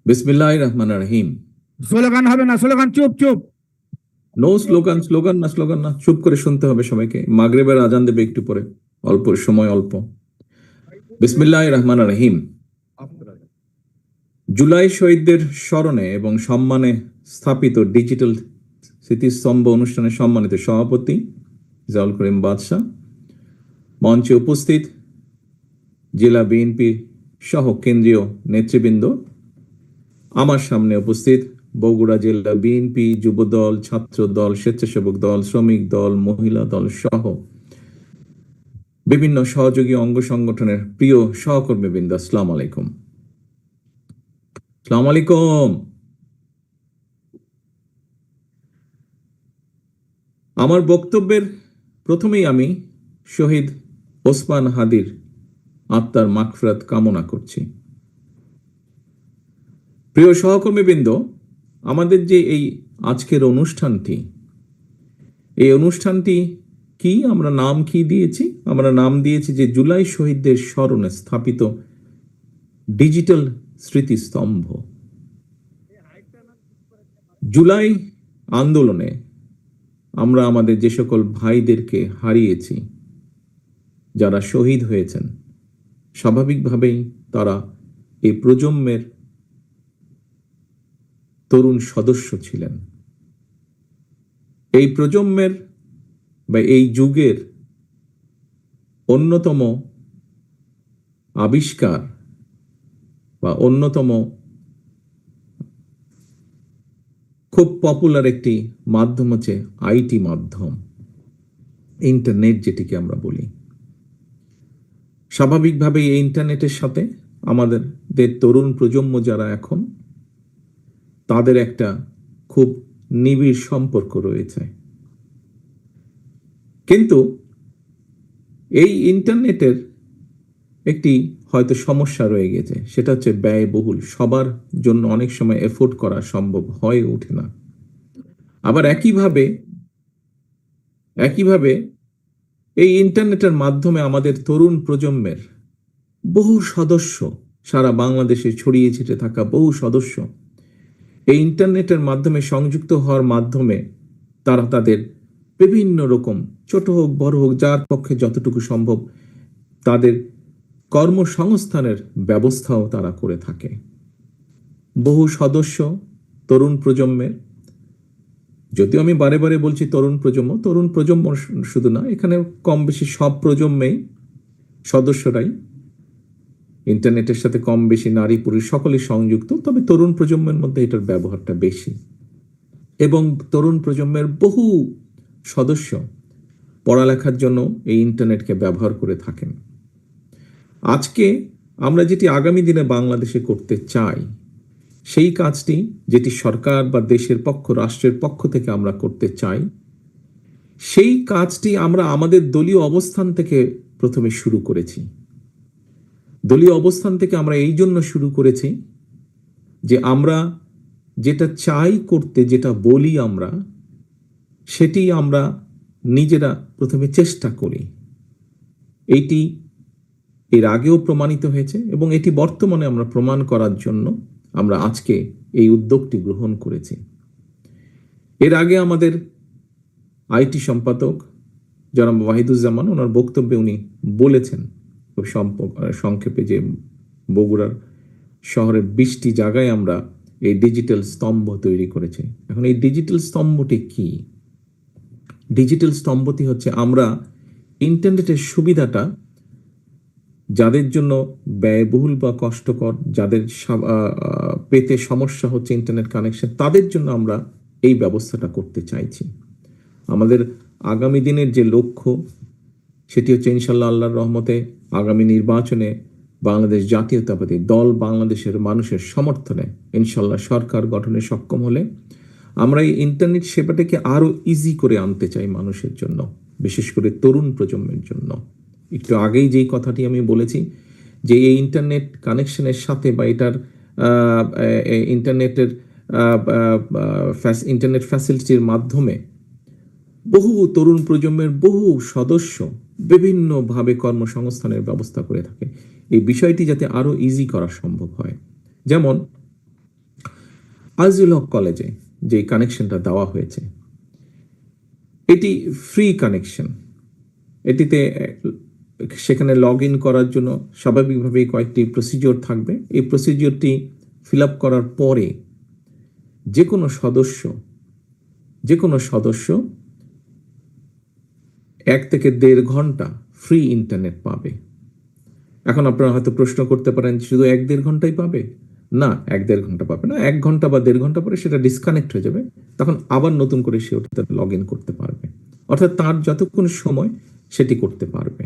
বিসমিল্লাহির রহমানির রহিম। স্লোগান হবে না, স্লোগান চুপ চুপ। নো স্লোগান, স্লোগান না, চুপ করে শুনতে হবে সবাইকে। মাগরিবের আজান দেবে একটু পরে, অল্প সময় অল্প। বিসমিল্লাহির রহমানির রহিম। জুলাই শহীদদের স্মরণে এবং সম্মানে স্থাপিত ডিজিটাল স্মৃতিস্তম্ভ অনুষ্ঠানের সম্মানিত সভাপতি জাউল করিম বাদশাহ, মঞ্চে উপস্থিত জেলা বিএনপি সহ কেন্দ্রীয় নেতৃবৃন্দ, আমার সামনে উপস্থিত বগুড়া জেলা বিএনপি, যুবদল, ছাত্র দল, স্বেচ্ছাসেবক দল, শ্রমিক দল, মহিলা দল সহ বিভিন্ন সহযোগী অঙ্গ সংগঠনের প্রিয় সহকর্মীবৃন্দ, আসসালামু আলাইকুম। আসসালামু আলাইকুম। আমার বক্তব্যের প্রথমেই আমি শহীদ ওসমান হাদির আত্মার মাগফিরাত কামনা করছি। প্রিয় সহকর্মীবৃন্দ, আমাদের যে এই আজকের অনুষ্ঠানটি, এই অনুষ্ঠানটি কি আমরা নাম কি দিয়েছি? আমরা নাম দিয়েছি যে জুলাই শহীদদের স্মরণে স্থাপিত ডিজিটাল স্মৃতিস্তম্ভ। জুলাই আন্দোলনে আমরা আমাদের যে সকল ভাইদেরকে হারিয়েছি, যারা শহীদ হয়েছেন, স্বাভাবিকভাবেই তারা এই প্রজন্মের তরুণ সদস্য ছিলেন। এই প্রজন্মের বা এই যুগের অন্যতম আবিষ্কার বা অন্যতম খুব পপুলার একটি মাধ্যম হচ্ছে আইটি মাধ্যম, ইন্টারনেট যেটিকে আমরা বলি। স্বাভাবিকভাবেই এই ইন্টারনেটের সাথে আমাদের তরুণ প্রজন্ম যারা এখন, তাদের একটা খুব নিবিড় সম্পর্ক রয়েছে। কিন্তু এই ইন্টারনেটের একটি হয়তো সমস্যা রয়ে গেছে, সেটা হচ্ছে ব্যয়বহুল। সবার জন্য অনেক সময় এফোর্ড করা সম্ভব হয়ে ওঠে না। আবার একইভাবে এই ইন্টারনেটের মাধ্যমে আমাদের তরুণ প্রজন্মের বহু সদস্য, সারা বাংলাদেশে ছড়িয়ে ছিটে থাকা বহু সদস্য এই ইন্টারনেটের মাধ্যমে সংযুক্ত হওয়ার মাধ্যমে তারা তাদের বিভিন্ন রকম, ছোট হোক বড় হোক, যার পক্ষে যতটুকু সম্ভব, তাদের কর্মসংস্থানের ব্যবস্থাও তারা করে থাকে। বহু সদস্য তরুণ প্রজন্মের, যদিও আমি বারে বারে বলছি তরুণ প্রজন্ম শুধু না, এখানে কম বেশি সব প্রজন্মেই সদস্যরাই ইন্টারনেটের সাথে কম বেশি নারী পুরুষ সকলেই সংযুক্ত। তবে তরুণ প্রজন্মের মধ্যে এটার ব্যবহারটা বেশি, এবং তরুণ প্রজন্মের বহু সদস্য পড়ালেখার জন্য এই ইন্টারনেটকে ব্যবহার করে থাকেন। আজকে আমরা যেটি আগামী দিনে বাংলাদেশে করতে চাই, সেই কাজটি যেটি সরকার বা দেশের পক্ষ, রাষ্ট্রের পক্ষ থেকে আমরা করতে চাই, সেই কাজটি আমরা আমাদের দলীয় অবস্থান থেকে প্রথমে শুরু করেছি। দলীয় অবস্থান থেকে আমরা এই জন্য শুরু করেছি যে আমরা যেটা চাই করতে, যেটা বলি আমরা, সেটি আমরা নিজেরা প্রথমে চেষ্টা করি। এইটি এর আগেও প্রমাণিত হয়েছে এবং এটি বর্তমানে আমরা প্রমাণ করার জন্য আমরা আজকে এই উদ্যোগটি গ্রহণ করেছি। এর আগে আমাদের আইটি সম্পাদক জনাব ওয়াহিদুজ্জামান, ওনার বক্তব্যে উনি বলেছেন খুব সংক্ষেপে যে বগুড়ার শহরের 20টি জায়গায় আমরা এই ডিজিটাল স্তম্ভ তৈরি করেছি। এখন এই ডিজিটাল স্তম্ভটি কি? ডিজিটাল স্তম্ভটি হচ্ছে আমরা ইন্টারনেটের সুবিধাটা যাদের জন্য ব্যয়বহুল বা কষ্টকর, যাদের পেতে সমস্যা হচ্ছে ইন্টারনেট কানেকশন, তাদের জন্য আমরা এই ব্যবস্থাটা করতে চাইছি। আমাদের আগামী দিনের যে লক্ষ্য, সেটি হচ্ছে ইনশাল্লাহ আল্লাহর রহমতে আগামী নির্বাচনে বাংলাদেশ জাতীয়তাবাদী দল বাংলাদেশের মানুষের সমর্থনে ইনশাল্লাহ সরকার গঠনে সক্ষম হলে আমরা এই ইন্টারনেট সেবাটাকে আরো ইজি করে আনতে চাই মানুষের জন্য, বিশেষ করে তরুণ প্রজন্মের জন্য। একটু আগেই যেই কথাটি আমি বলেছি যে এই ইন্টারনেট কানেকশনের সাথে বা এটার ইন্টারনেট ফ্যাসিলিটির মাধ্যমে বহু তরুণ প্রজন্মের বহু সদস্য বিভিন্নভাবে কর্মসংস্থানের ব্যবস্থা করে থাকে। এই বিষয়টি যাতে আরো ইজি করা সম্ভব হয়, যেমন আজিজুল হক কলেজে যে কানেকশনটা দেওয়া হয়েছে, এটি ফ্রি কানেকশন। এটিতে সেখানে লগ ইন করার জন্য স্বাভাবিকভাবেই কয়েকটি প্রসিজিওর থাকবে। এই প্রসিজিওরটি ফিল আপ করার পরে যে কোনো সদস্য 1 থেকে 1.5 ঘন্টা ফ্রি ইন্টারনেট পাবে। এখন আপনারা হয়তো প্রশ্ন করতে পারেন, শুধু 1-1.5 ঘন্টাই পাবে? না, 1-1.5 ঘন্টা পাবে না। 1 ঘন্টা বা 1.5 ঘন্টা পরে সেটা ডিসকানেক্ট হয়ে যাবে, তখন আবার নতুন করে সে ওটাতে লগ ইন করতে পারবে। অর্থাৎ তার যতক্ষণ সময় সেটি করতে পারবে,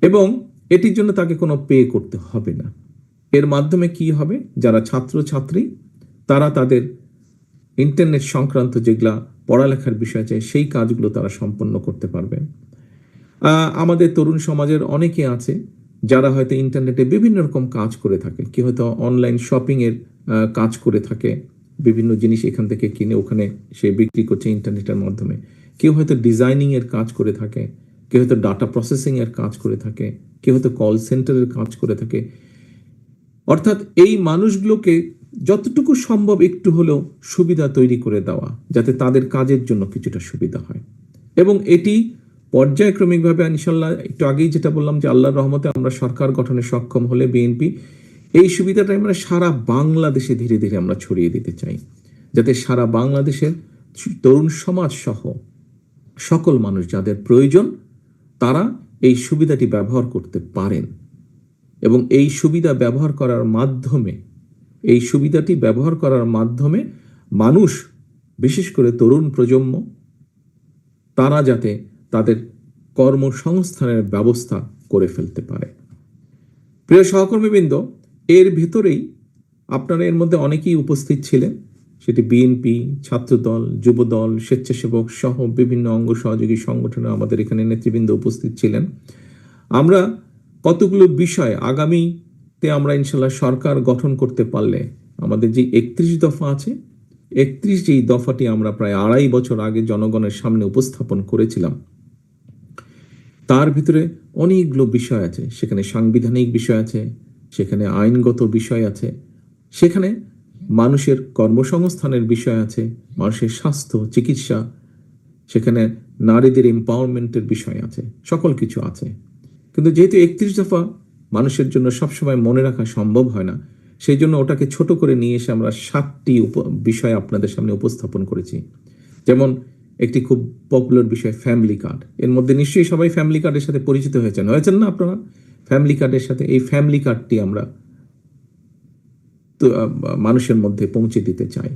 এবং এটির জন্য তাকে কোনো পে করতে হবে না। এর মাধ্যমে কি হবে, যারা ছাত্রছাত্রী তারা তাদের ইন্টারনেট সংক্রান্ত যেগুলা পড়ালেখার বিষয় আছে সেই কাজগুলো তারা সম্পন্ন করতে পারবে। আমাদের তরুণ সমাজের অনেকে আছে যারা হয়তো ইন্টারনেটে বিভিন্ন রকম কাজ করে থাকে। কেউ হয়তো অনলাইন শপিং এর কাজ করে থাকে, বিভিন্ন জিনিস এখান থেকে কিনে ওখানে সে বিক্রি করছে ইন্টারনেটের মাধ্যমে। কেউ হয়তো ডিজাইনিং এর কাজ করে থাকে, কেউ হয়তো ডাটা প্রসেসিং এর কাজ করে থাকে, কেউ হয়তো কল সেন্টারের কাজ করে থাকে। অর্থাৎ এই মানুষগুলোকে যতটুকু সম্ভব একটু হলেও সুবিধা তৈরি করে দেওয়া, যাতে তাদের কাজের জন্য কিছুটা সুবিধা হয়। এবং এটি পর্যায়ক্রমিকভাবে ইনশাল্লাহ, একটু আগেই যেটা বললাম যে আল্লাহর রহমতে আমরা সরকার গঠনে সক্ষম হলে বিএনপি এই সুবিধাটা আমরা সারা বাংলাদেশে ধীরে ধীরে আমরা ছড়িয়ে দিতে চাই, যাতে সারা বাংলাদেশের তরুণ সমাজ সহ সকল মানুষ যাদের প্রয়োজন তারা এই সুবিধাটি ব্যবহার করতে পারেন। এবং এই সুবিধাটি ব্যবহার করার মাধ্যমে মানুষ, বিশেষ করে তরুণ প্রজন্ম, তারা যাতে তাদের কর্মসংস্থানের ব্যবস্থা করে ফেলতে পারে। প্রিয় সহকর্মীবৃন্দ, এর ভিতরেই আপনারা এর মধ্যে অনেকেই উপস্থিত ছিলেন, সেটি বিএনপি, ছাত্রদল, যুবদল, স্বেচ্ছাসেবক সহ বিভিন্ন অঙ্গ সহযোগী সংগঠনে আমাদের এখানে নেতৃবৃন্দ উপস্থিত ছিলেন। আমরা কতগুলো বিষয় আগামীতে আমরা ইনশাল্লাহ সরকার গঠন করতে পারলে আমাদের যে 31 দফা আছে, 31 যেই দফাটি আমরা প্রায় 2.5 বছর আগে জনগণের সামনে উপস্থাপন করেছিলাম, তার ভিতরে অনেকগুলো বিষয় আছে। সেখানে সাংবিধানিক বিষয় আছে, সেখানে আইনগত বিষয় আছে, সেখানে মানুষের কর্মসংস্থানের বিষয় আছে, মানুষের স্বাস্থ্য, চিকিৎসা, সেখানে নারীদের এম্পাওয়ারমেন্টের বিষয় আছে, সকল কিছু আছে। কিন্তু যেহেতু 31 দফা মানুষের জন্য সবসময় মনে রাখা সম্ভব হয় না, সেই জন্য ওটাকে ছোট করে নিয়ে এসে আমরা 7টি বিষয় আপনাদের সামনে উপস্থাপন করেছি। যেমন একটি খুব পপুলার বিষয় ফ্যামিলি কার্ড। এর মধ্যে নিশ্চয়ই সবাই ফ্যামিলি কার্ডের সাথে পরিচিত হয়েছেন না আপনারা? ফ্যামিলি কার্ডের সাথে এই ফ্যামিলি কার্ডটি আমরা মানুষের মধ্যে পৌঁছে দিতে চাই,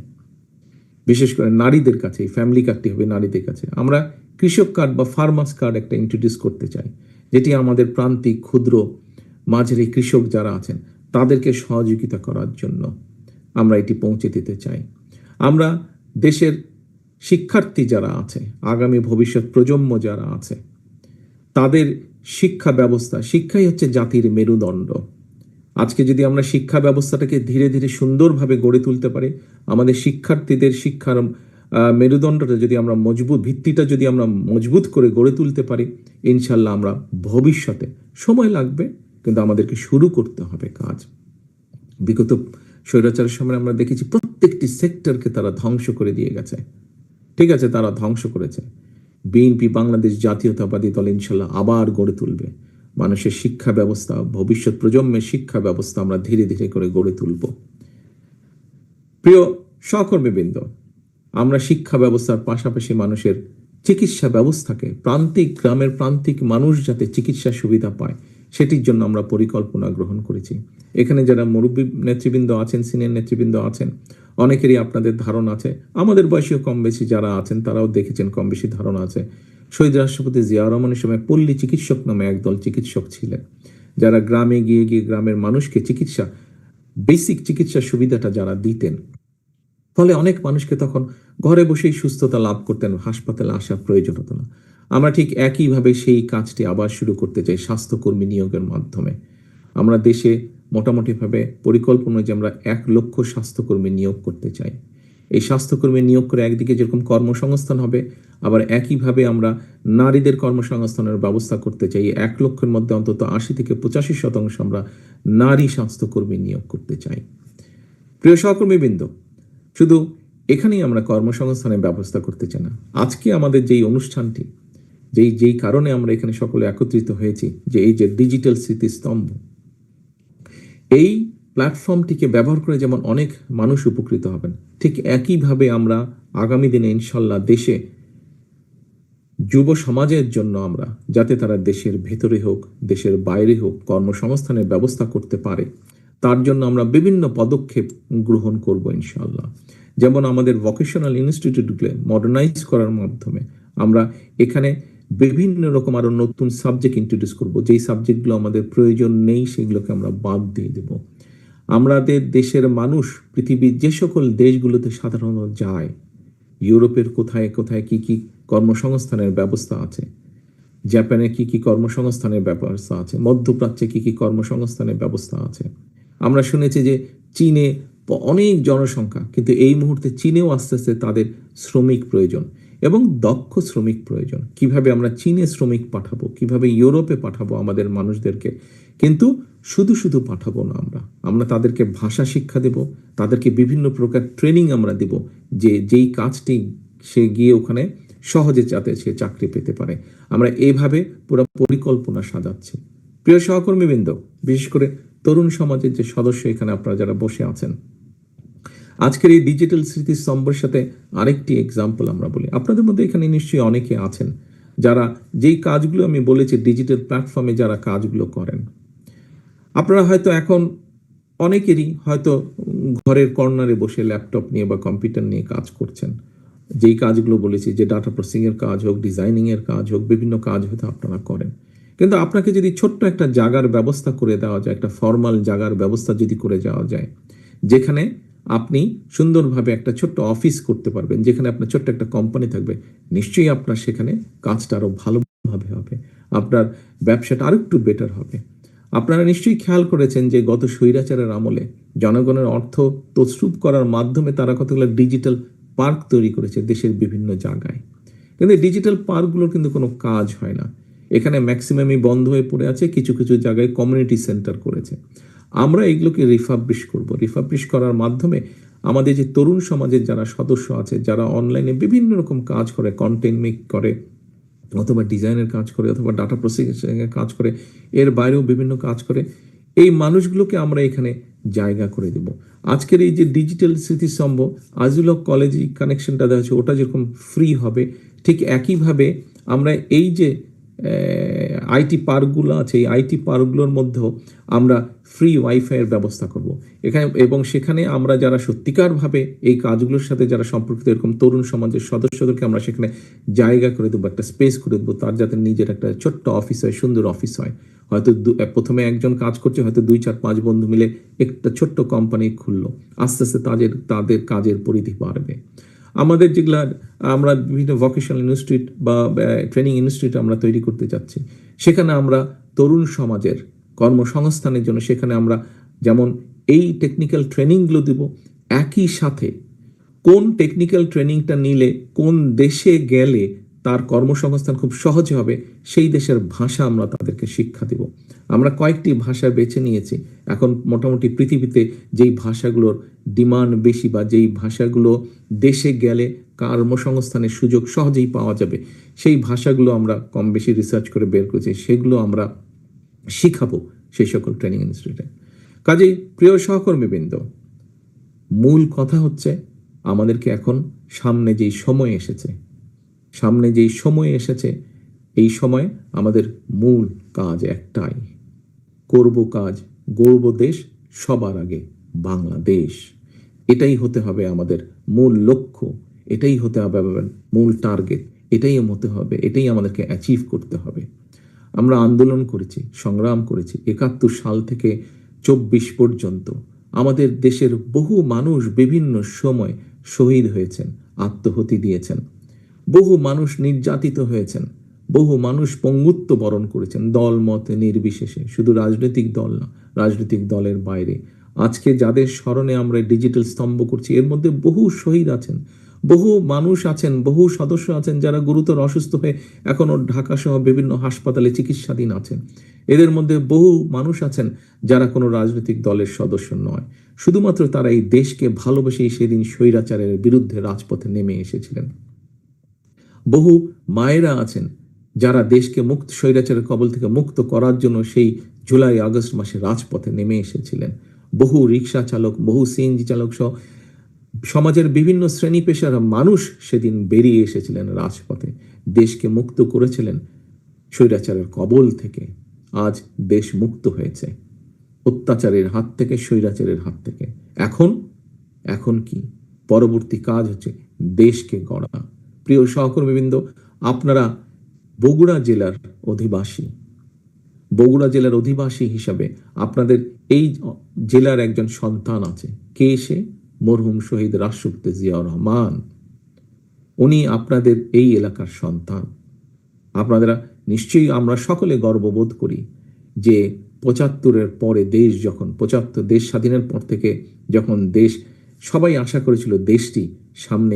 বিশেষ করে নারীদের কাছে। এই ফ্যামিলি কার্ডটি হবে নারীদের কাছে। আমরা কৃষক কার্ড বা ফার্মার্স কার্ড একটা ইন্ট্রোডিউস করতে চাই, যেটি আমাদের প্রান্তিক, ক্ষুদ্র, মাঝারি কৃষক যারা আছেন তাদেরকে সহযোগিতা করার জন্য আমরা এটি পৌঁছে দিতে চাই। আমরা দেশের শিক্ষার্থী যারা আছে, আগামী ভবিষ্যৎ প্রজন্ম যারা আছে, তাদের শিক্ষা ব্যবস্থা, শিক্ষাই হচ্ছে জাতির মেরুদণ্ড। আজকে যদি আমরা শিক্ষা ব্যবস্থাটাকে ধীরে ধীরে সুন্দরভাবে গড়ে তুলতে পারি, আমাদের শিক্ষার্থীদের শিক্ষার মেরুদণ্ডটা যদি আমরা ভিত্তিটা যদি আমরা মজবুত করে গড়ে তুলতে পারি, ইনশাল্লাহ আমরা ভবিষ্যতে, সময় লাগবে কিন্তু আমাদেরকে শুরু করতে হবে কাজ। বিগত স্বৈরাচারের সময় আমরা দেখেছি প্রত্যেকটি সেক্টরকে তারা ধ্বংস করে দিয়ে গেছে। ঠিক আছে, তারা ধ্বংস করেছে। বিএনপি, বাংলাদেশ জাতীয়তাবাদী দল ইনশাল্লাহ আবার গড়ে তুলবে মানুষের শিক্ষা ব্যবস্থা, ভবিষ্যৎ প্রজন্মের শিক্ষা ব্যবস্থা আমরা ধীরে ধীরে করে গড়ে তুলব। প্রিয় সহকর্মীবৃন্দ, আমরা শিক্ষা ব্যবস্থার পাশাপাশি মানুষের চিকিৎসা ব্যবস্থাকে, গ্রামের প্রান্তিক মানুষ যাতে চিকিৎসা সুবিধা পায় সেটির জন্য আমরা পরিকল্পনা গ্রহণ করেছি। এখানে যারা মুরব্বী নেতৃবৃন্দ আছেন, সিনিয়র নেতৃবৃন্দ আছেন, অনেকেরই আপনাদের ধারণা আছে, আমাদের বয়সীয় কম বেশি যারা আছেন তারাও দেখেছেন, কম বেশি ধারণা আছে। শহীদ রাষ্ট্রপতি জিয়া রহমানের সময় পল্লী চিকিৎসক নামে একদল চিকিৎসক ছিলেন, যারা গ্রামে গিয়ে গ্রামের মানুষকে বেসিক চিকিৎসা সুবিধাটা যারা দিতেন, ফলে অনেক মানুষকে তখন ঘরে বসেই সুস্থতা লাভ করতেন, হাসপাতালে আসার প্রয়োজন হতো না। আমরা ঠিক একইভাবে সেই কাজটি আবার শুরু করতে চাই স্বাস্থ্যকর্মী নিয়োগের মাধ্যমে। আমরা দেশে মোটামুটিভাবে পরিকল্পনা যে আমরা 1 লক্ষ স্বাস্থ্যকর্মী নিয়োগ করতে চাই। এই স্বাস্থ্যকর্মী নিয়োগ করে একদিকে যেরকম কর্মসংস্থান হবে, আবার একইভাবে আমরা নারীদের কর্মসংস্থানের ব্যবস্থা করতে চাই। 1 লক্ষের মধ্যে অন্তত 80 থেকে 85% আমরা নারী স্বাস্থ্যকর্মী নিয়োগ করতে চাই। প্রিয় সহকর্মীবৃন্দ, শুধু এখানেই আমরা কর্মসংস্থানের ব্যবস্থা করতে চাই না। আজকে আমাদের যেই অনুষ্ঠানটি, যেই কারণে আমরা এখানে সকলে একত্রিত হয়েছি, যে এই যে ডিজিটাল স্মৃতিস্তম্ভ, এই প্ল্যাটফর্মটিকে ব্যবহার করে যেমন অনেক মানুষ উপকৃত হবেন, ঠিক একইভাবে আমরা আগামী দিনে ইনশাল্লাহ দেশে যুব সমাজের জন্য আমরা যাতে তারা দেশের ভেতরে হোক দেশের বাইরে হোক কর্মসংস্থানের ব্যবস্থা করতে পারে, তার জন্য আমরা বিভিন্ন পদক্ষেপ গ্রহণ করব ইনশাল্লাহ। যেমন আমাদের ভোকেশনাল ইনস্টিটিউটগুলো মডার্নাইজ করার মাধ্যমে আমরা এখানে বিভিন্ন রকম আরো নতুন সাবজেক্ট ইন্ট্রোডিউস করব। যেই সাবজেক্টগুলো আমাদের প্রয়োজন নেই সেগুলোকে আমরা বাদ দিয়ে দেব। আমাদের দেশের মানুষ পৃথিবীর যে সকল দেশগুলোতে সাধারণত যায়, ইউরোপের কোথায় কোথায় কি কি কর্মসংস্থানের ব্যবস্থা আছে, জাপানে কি কি কর্মসংস্থানের ব্যবস্থা আছে, মধ্যপ্রাচ্যে কি কি কর্মসংস্থানের ব্যবস্থা আছে। আমরা শুনেছি যে চীনে অনেক জনসংখ্যা, কিন্তু এই মুহূর্তে চীনেও আস্তে আস্তে তাদের শ্রমিক প্রয়োজন এবং দক্ষ শ্রমিক প্রয়োজন। কিভাবে আমরা চীনে শ্রমিক পাঠাবো, কিভাবে ইউরোপে পাঠাবো আমাদের মানুষদেরকে, কিন্তু শুধু শুধু পাঠাবো না, আমরা তাদেরকে ভাষা শিক্ষা দেব, তাদেরকে বিভিন্ন প্রকার ট্রেনিং আমরা দেব, যেই কাজটি সে গিয়ে ওখানে সহজে যাতে সে চাকরি পেতে পারে। আমরা এইভাবে পুরো পরিকল্পনা সাজাচ্ছি। প্রিয় সহকর্মীবৃন্দ, বিশেষ করে তরুণ সমাজের যে সদস্য এখানে আপনারা যারা বসে আছেন, আজকের এই ডিজিটাল স্মৃতিস্তম্ভের সাথে আরেকটি এক্সাম্পল আমরা বলি। আপনাদের মধ্যে এখানে নিশ্চয়ই অনেকে আছেন যারা যেই কাজগুলো আমি বলেছি ডিজিটাল প্ল্যাটফর্মে যারা কাজগুলো করেন। আপনারা হয়তো এখন অনেকেরই হয়তো ঘরের কর্নারে বসে ল্যাপটপ নিয়ে বা কম্পিউটার নিয়ে কাজ করছেন। যেই কাজগুলো বলেছি, যে ডাটা প্রসেসিং এর কাজ হোক, ডিজাইনিং এর কাজ হোক, বিভিন্ন কাজ হয়তো আপনারা করেন। কিন্তু আপনাকে যদি ছোট্ট একটা জায়গার ব্যবস্থা করে দেওয়া যায়, একটা ফর্মাল জায়গার ব্যবস্থা যদি করে যাওয়া যায়, যেখানে আপনি সুন্দরভাবে একটা ছোট্ট অফিস করতে পারবেন, যেখানে আপনার ছোট্ট একটা কোম্পানি থাকবে, নিশ্চয়ই আপনার সেখানে কাজটা আরো ভালোভাবে হবে, আপনার ব্যবসাটা আরো একটু বেটার হবে। আপনারা নিশ্চয়ই খেয়াল করেছেন যে গত স্বৈরাচারের আমলে জনগণের অর্থ তছরূপ করার মাধ্যমে তারা কতগুলো ডিজিটাল পার্ক তৈরি করেছে দেশের বিভিন্ন জায়গায়। কিন্তু ডিজিটাল পার্কগুলোর কিন্তু কোনো কাজ হয় না। এখানে ম্যাক্সিমামই বন্ধ হয়ে পড়ে আছে, কিছু কিছু জায়গায় কমিউনিটি সেন্টার করেছে। আমরা এগুলোকে রিফাবলিশ করার মাধ্যমে আমাদের যে তরুণ সমাজের যারা সদস্য আছে, যারা অনলাইনে বিভিন্ন রকম কাজ করে, কন্টেন্ট মেক করে, অথবা ডিজাইনের কাজ করে, অথবা ডাটা প্রসেসিং এর কাজ করে, এর বাইরেও বিভিন্ন কাজ করে, এই মানুষগুলোকে আমরা এখানে জায়গা করে দেব। আজকের এই যে ডিজিটাল স্মৃতিস্তম্ভ আজিল হক কলেজ কানেকশনটা দেওয়া হচ্ছে, ওটা যেরকম ফ্রি হবে, ঠিক একইভাবে আমরা এই যে আইটি পার্কগুলো আছে, এই আইটি পার্কগুলোর মধ্যেও আমরা ফ্রি ওয়াইফাই এর ব্যবস্থা করব এখানে, এবং সেখানে আমরা যারা সত্যিকারভাবে এই কাজগুলোর সাথে যারা সম্পর্কিত এরকম তরুণ সমাজের সদস্যদেরকে আমরা সেখানে জায়গা করে দেবো, একটা স্পেস করে দেবো, তার যাতে নিজের একটা ছোট্ট অফিস হয়, সুন্দর অফিস হয়। হয়তো প্রথমে একজন কাজ করছে, হয়তো 2-4-5 বন্ধু মিলে একটা ছোট্ট কোম্পানি খুললো, আস্তে আস্তে তাদের কাজের পরিধি বাড়বে। আমাদের যেগুলা আমরা বিভিন্ন ভোকেশনাল ইনস্টিটিউট বা ট্রেনিং ইনস্টিটিউট আমরা তৈরি করতে চাচ্ছি, সেখানে আমরা তরুণ সমাজের কর্মসংস্থানের জন্য সেখানে আমরা যেমন এই টেকনিক্যাল ট্রেনিংগুলো দেব, একই সাথে কোন টেকনিক্যাল ট্রেনিংটা নিলে কোন দেশে গেলে তার কর্মসংস্থান খুব সহজে হবে, সেই দেশের ভাষা আমরা তাদেরকে শিক্ষা দেব। আমরা কয়েকটি ভাষা বেছে নিয়েছি। এখন মোটামুটি পৃথিবীতে যেই ভাষাগুলোর ডিমান্ড বেশি বা যেই ভাষাগুলো দেশে গেলে কর্মসংস্থানের সুযোগ সহজেই পাওয়া যাবে, সেই ভাষাগুলো আমরা কম বেশি রিসার্চ করে বের করেছি, সেগুলো আমরা শিখাবো সেই সকল ট্রেনিং ইনস্টিটিউটে। কাজেই প্রিয় সহকর্মীবৃন্দ, মূল কথা হচ্ছে আমাদেরকে এখন সামনে যেই সময় এসেছে, এই সময় আমাদের মূল কাজ একটাই, করব কাজ, গড়ব দেশ, সবার আগে বাংলাদেশ। এটাই হতে হবে আমাদের মূল লক্ষ্য, এটাই হতে হবে আমাদের মূল টার্গেট, এটাই হতে হবে, এটাই আমাদেরকে অ্যাচিভ করতে হবে। আমরা আন্দোলন করেছি, সংগ্রাম করেছি 71 সাল থেকে 24 পর্যন্ত। আমাদের দেশের বহু মানুষ বিভিন্ন সময় শহীদ হয়েছেন, আত্মহতি দিয়েছেন, বহু মানুষ নির্যাতিত হয়েছেন, বহু মানুষ পঙ্গুত্ব বরণ করেছেন, দল মত নির্বিশেষে, শুধু রাজনৈতিক দল না, রাজনৈতিক দলের বাইরে। আজকে যাদের স্মরণে আমরা ডিজিটাল স্তম্ভ করছি, এর মধ্যে বহু শহীদ আছেন, বহু মানুষ আছেন, বহু সদস্য আছেন যারা গুরুতর অসুস্থ হয়ে এখনো ঢাকা সহ বিভিন্ন হাসপাতালে চিকিৎসাধীন আছেন। এদের মধ্যে বহু মানুষ আছেন যারা কোনো রাজনৈতিক দলের সদস্য নয়, শুধুমাত্র তারা এই দেশকে ভালোবেসেই সেদিন স্বৈরাচারের বিরুদ্ধে রাজপথে নেমে এসেছিলেন। বহু মায়েরা আছেন যারা দেশকে মুক্ত স্বৈরাচারের কবল থেকে মুক্ত করার জন্য সেই জুলাই আগস্ট মাসে রাজপথে নেমে এসেছিলেন। বহু রিক্সা চালক, বহু সিএনজি চালক সহ সমাজের বিভিন্ন শ্রেণী পেশার মানুষ সেদিন বেরিয়ে এসেছিলেন রাজপথে, দেশকে মুক্ত করেছিলেন স্বৈরাচারের কবল থেকে। আজ দেশ মুক্ত হয়েছে অত্যাচারের হাত থেকে, স্বৈরাচারের হাত থেকে। এখন কি পরবর্তী কাজ হচ্ছে দেশকে গড়া। প্রিয় সহকর্মীবৃন্দ, আপনারা বগুড়া জেলার অধিবাসী। বগুড়া জেলার অধিবাসী হিসাবে আপনাদের এই জেলার একজন সন্তান আছে। কে সে? মরহুম শহীদ রাষ্ট্রপতি জিয়াউর রহমান। উনি আপনাদের এই এলাকার সন্তান। আপনারা নিশ্চয়ই, আমরা সকলে গর্ববোধ করি যে ৭৫-এর পরে দেশ যখন ৭৫ দেশ স্বাধীনের পর থেকে যখন দেশ সবাই আশা করেছিল দেশটি সামনে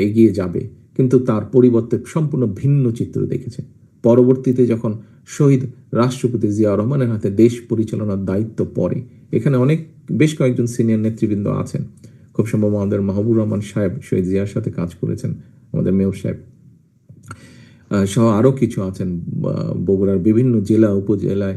এগিয়ে যাবে, কিন্তু তার পরিবর্তে সম্পূর্ণ ভিন্ন চিত্র দেখেছে। পরবর্তীতে যখন শহীদ রাষ্ট্রপতি জিয়াউর রহমানের হাতে দেশ পরিচালনার দায়িত্ব পড়ে, এখানে বেশ কয়েকজন সিনিয়র নেতৃবৃন্দ আছেন। খুব সম্ভব আমাদের মাহবুবুর রহমান সাহেব শহীদ জিয়ার সাথে কাজ করেছেন, আমাদের মেয়র সাহেব সহ আরো কিছু আছেন। বগুড়ার বিভিন্ন জেলা উপজেলায়,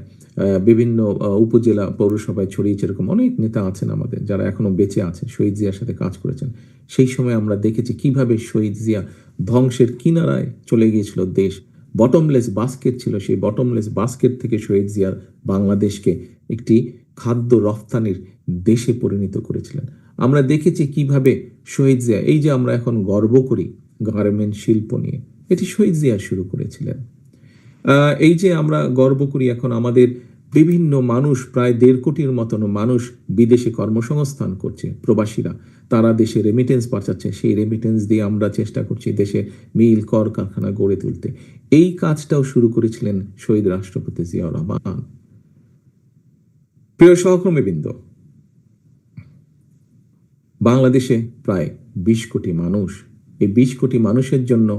বিভিন্ন উপজেলা পৌরসভায় ছড়িয়েছে এরকম অনেক নেতা আছেন আমাদের, যারা এখনো বেঁচে আছেন, শহীদ জিয়ার সাথে কাজ করেছেন। সেই সময় আমরা দেখেছি কিভাবে শহীদ জিয়া ধ্বংসের কিনারায় চলে গিয়েছিল দেশ। বটমলেস বাস্কেট ছিল, সেই বটমলেস বাস্কেট থেকে শহীদ জিয়ার বাংলাদেশকে একটি খাদ্য রফতানির দেশে পরিণত করেছিলেন। আমরা দেখেছি কিভাবে শহীদ জিয়া, এই যে আমরা এখন গর্ব করি গার্মেন্ট শিল্প নিয়ে, এটি শহীদ জিয়া শুরু করেছিলেন। এই যে আমরা গর্ব করি এখন আমাদের বিভিন্ন মানুষ, প্রায় ১.৫ কোটির মতন মানুষ বিদেশে কর্মসংস্থান করছে, প্রবাসীরা, তারা দেশে রেমিটেন্স পাঠাচ্ছে। সেই রেমিটেন্স দিয়ে আমরা চেষ্টা করছি দেশে মিল কারখানা গড়ে তুলতে। এই কাজটাও শুরু করেছিলেন শহীদ রাষ্ট্রপতি জিয়াউর রহমান। প্রিয় সহকর্মীবৃন্দ, বাংলাদেশে প্রায় ২০ কোটি মানুষ। এই ২০ কোটি মানুষের জন্য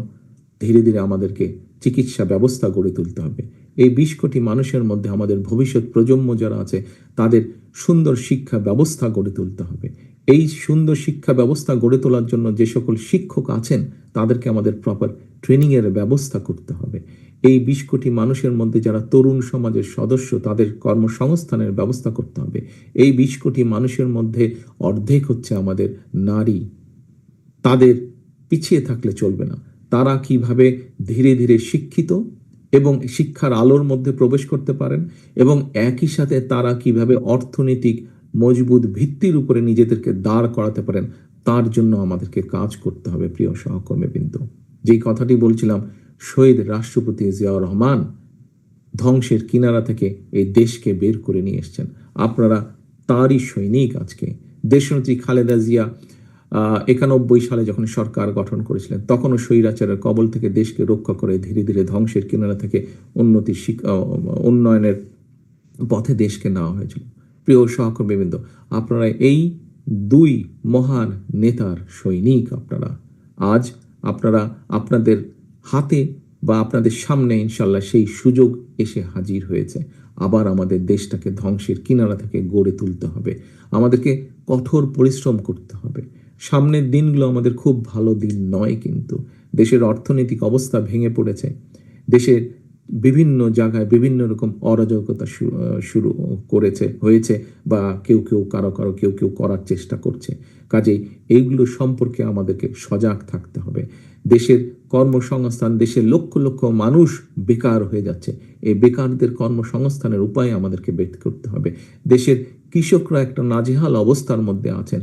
ধীরে ধীরে আমাদেরকে চিকিৎসা ব্যবস্থা গড়ে তুলতে হবে। এই ২০ কোটি মানুষের মধ্যে আমাদের ভবিষ্যৎ প্রজন্ম যারা আছে তাদের সুন্দর শিক্ষা ব্যবস্থা গড়ে তুলতে হবে। এই সুন্দর শিক্ষা ব্যবস্থা গড়ে তোলার জন্য যে সকল শিক্ষক আছেন তাদেরকে আমাদের প্রপার ট্রেনিং এর ব্যবস্থা করতে হবে। এই ২০ কোটি মানুষের মধ্যে যারা তরুণ সমাজের সদস্য, তাদের কর্মসংস্থানের ব্যবস্থা করতে হবে। এই ২০ কোটি মানুষের মধ্যে অর্ধেক হচ্ছে আমাদের নারী। তাদের পিছিয়ে থাকলে চলবে না। তারা কিভাবে ধীরে ধীরে শিক্ষিত এবং শিক্ষার আলোর মধ্যে প্রবেশ করতে পারেন, এবং একই সাথে তারা কিভাবে অর্থনৈতিক মজবুত ভিত্তির উপরে নিজেদেরকে দাঁড় করাতে পারেন, তার জন্য আমাদেরকে কাজ করতে হবে। প্রিয় সহকর্মীবৃন্দ, যেই কথাটি বলছিলাম, শহীদ রাষ্ট্রপতি জিয়াউর রহমান ধ্বংসের কিনারা থেকে এই দেশকে বের করে নিয়ে এসেছেন। আপনারা তারই সৈনিক। আজকে দেশনেত্রী খালেদা জিয়া ৯১ সালে যখন সরকার গঠন করেছিলেন, তখনও স্বৈরাচারের কবল থেকে দেশকে রক্ষা করে ধীরে ধীরে ধ্বংসের কিনারা থেকে উন্নয়নের পথে দেশকে নেওয়া হয়েছিল। প্রিয় সহকর্মীবৃন্দ, আপনারা এই দুই মহান নেতার সৈনিক। আজ আপনারা আপনাদের হাতে বা আপনাদের সামনে ইনশাল্লাহ সেই সুযোগ এসে হাজির হয়েছে। আবার আমাদের দেশটাকে ধ্বংসের কিনারা থেকে গড়ে তুলতে হবে। আমাদেরকে কঠোর পরিশ্রম করতে হবে। সামনের দিনগুলো আমাদের খুব ভালো দিন নয়, কিন্তু দেশের অর্থনৈতিক অবস্থা ভেঙে পড়েছে। দেশের বিভিন্ন জায়গায় বিভিন্ন রকম অরাজকতা শুরু হয়েছে, বা কেউ কেউ করার চেষ্টা করছে। কাজেই এইগুলো সম্পর্কে আমাদেরকে সজাগ থাকতে হবে। দেশের কর্মসংস্থান, দেশের লক্ষ লক্ষ মানুষ বেকার হয়ে যাচ্ছে। এই বেকারদের কর্মসংস্থানের উপায় আমাদেরকে বের করতে হবে। দেশের কৃষকরা একটা নাজেহাল অবস্থার মধ্যে আছেন।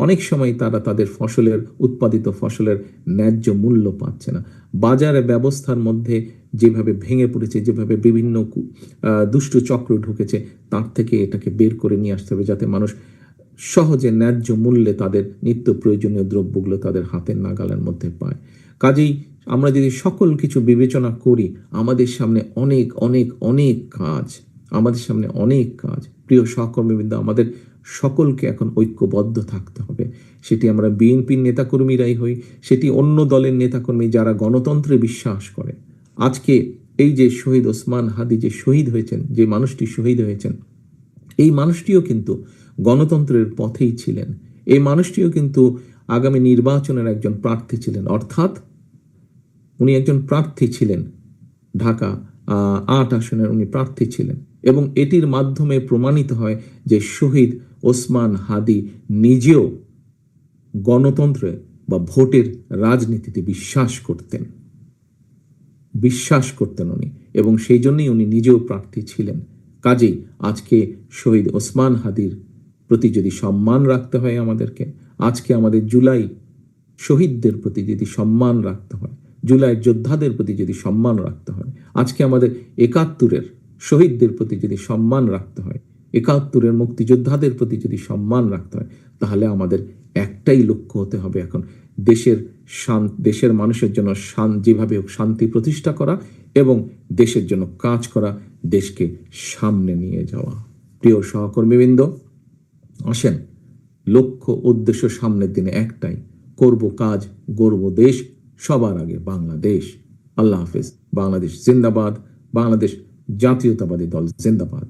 অনেক সময় তারা তাদের উৎপাদিত ফসলের ন্যায্য মূল্য পাচ্ছে না। বাজার ব্যবস্থার মধ্যে যেভাবে ভেঙে পড়েছে, যেভাবে বিভিন্ন দুষ্ট চক্র ঢুকেছে, তার থেকে এটাকে বের করে নিয়ে আসতে হবে, যাতে মানুষ সহজে ন্যায্য মূল্যে তাদের নিত্য প্রয়োজনীয় দ্রব্যগুলো তাদের হাতের নাগালের মধ্যে পায়। কাজেই আমরা যদি সকল কিছু বিবেচনা করি, আমাদের সামনে অনেক অনেক অনেক কাজ, প্রিয় সহকর্মীবৃন্দ, আমাদের সকলকে এখন ঐক্যবদ্ধ থাকতে হবে। সেটি আমরা বিএনপির নেতাকর্মীরাই হই, সেটি অন্য দলের নেতাকর্মী যারা গণতন্ত্রে বিশ্বাস করে। আজকে এই যে শহীদ ওসমান হাদি যে শহীদ হয়েছেন, যে মানুষটি শহীদ হয়েছেন, এই মানুষটিও কিন্তু গণতন্ত্রের পথেই ছিলেন। এই মানুষটিও কিন্তু আগামী নির্বাচনের একজন প্রার্থী ছিলেন, অর্থাৎ উনি একজন প্রার্থী ছিলেন। ঢাকা ৮ আসনের উনি প্রার্থী ছিলেন এবং এটির মাধ্যমে প্রমাণিত হয় যে শহীদ ওসমান হাদি নিজেও গণতন্ত্রে বা ভোটের রাজনীতিতে বিশ্বাস করতেন উনি, এবং সেই জন্যই উনি নিজেও প্রার্থী ছিলেন। কাজেই আজকে শহীদ ওসমান হাদির প্রতি যদি সম্মান রাখতে হয় আমাদেরকে, আজকে আমাদের জুলাই শহীদদের প্রতি যদি সম্মান রাখতে হয়, জুলাই যোদ্ধাদের প্রতি যদি সম্মান রাখতে হয়, আজকে আমাদের ৭১-এর শহীদদের প্রতি যদি সম্মান রাখতে হয়, ৭১-এর মুক্তিযোদ্ধাদের প্রতি যদি সম্মান রাখতে হয়, তাহলে আমাদের একটাই লক্ষ্য হতে হবে এখন, দেশের মানুষের জন্য যেভাবে হোক শান্তি প্রতিষ্ঠা করা এবং দেশের জন্য কাজ করা, দেশকে সামনে নিয়ে যাওয়া। প্রিয় সহকর্মীবৃন্দ, আসেন, লক্ষ্য উদ্দেশ্য সামনের দিনে একটাই, করব কাজ, গড়ব দেশ, সবার আগে বাংলাদেশ। আল্লাহ হাফেজ। বাংলাদেশ জিন্দাবাদ। বাংলাদেশ জাতীয়তাবাদী দল জিন্দাবাদ।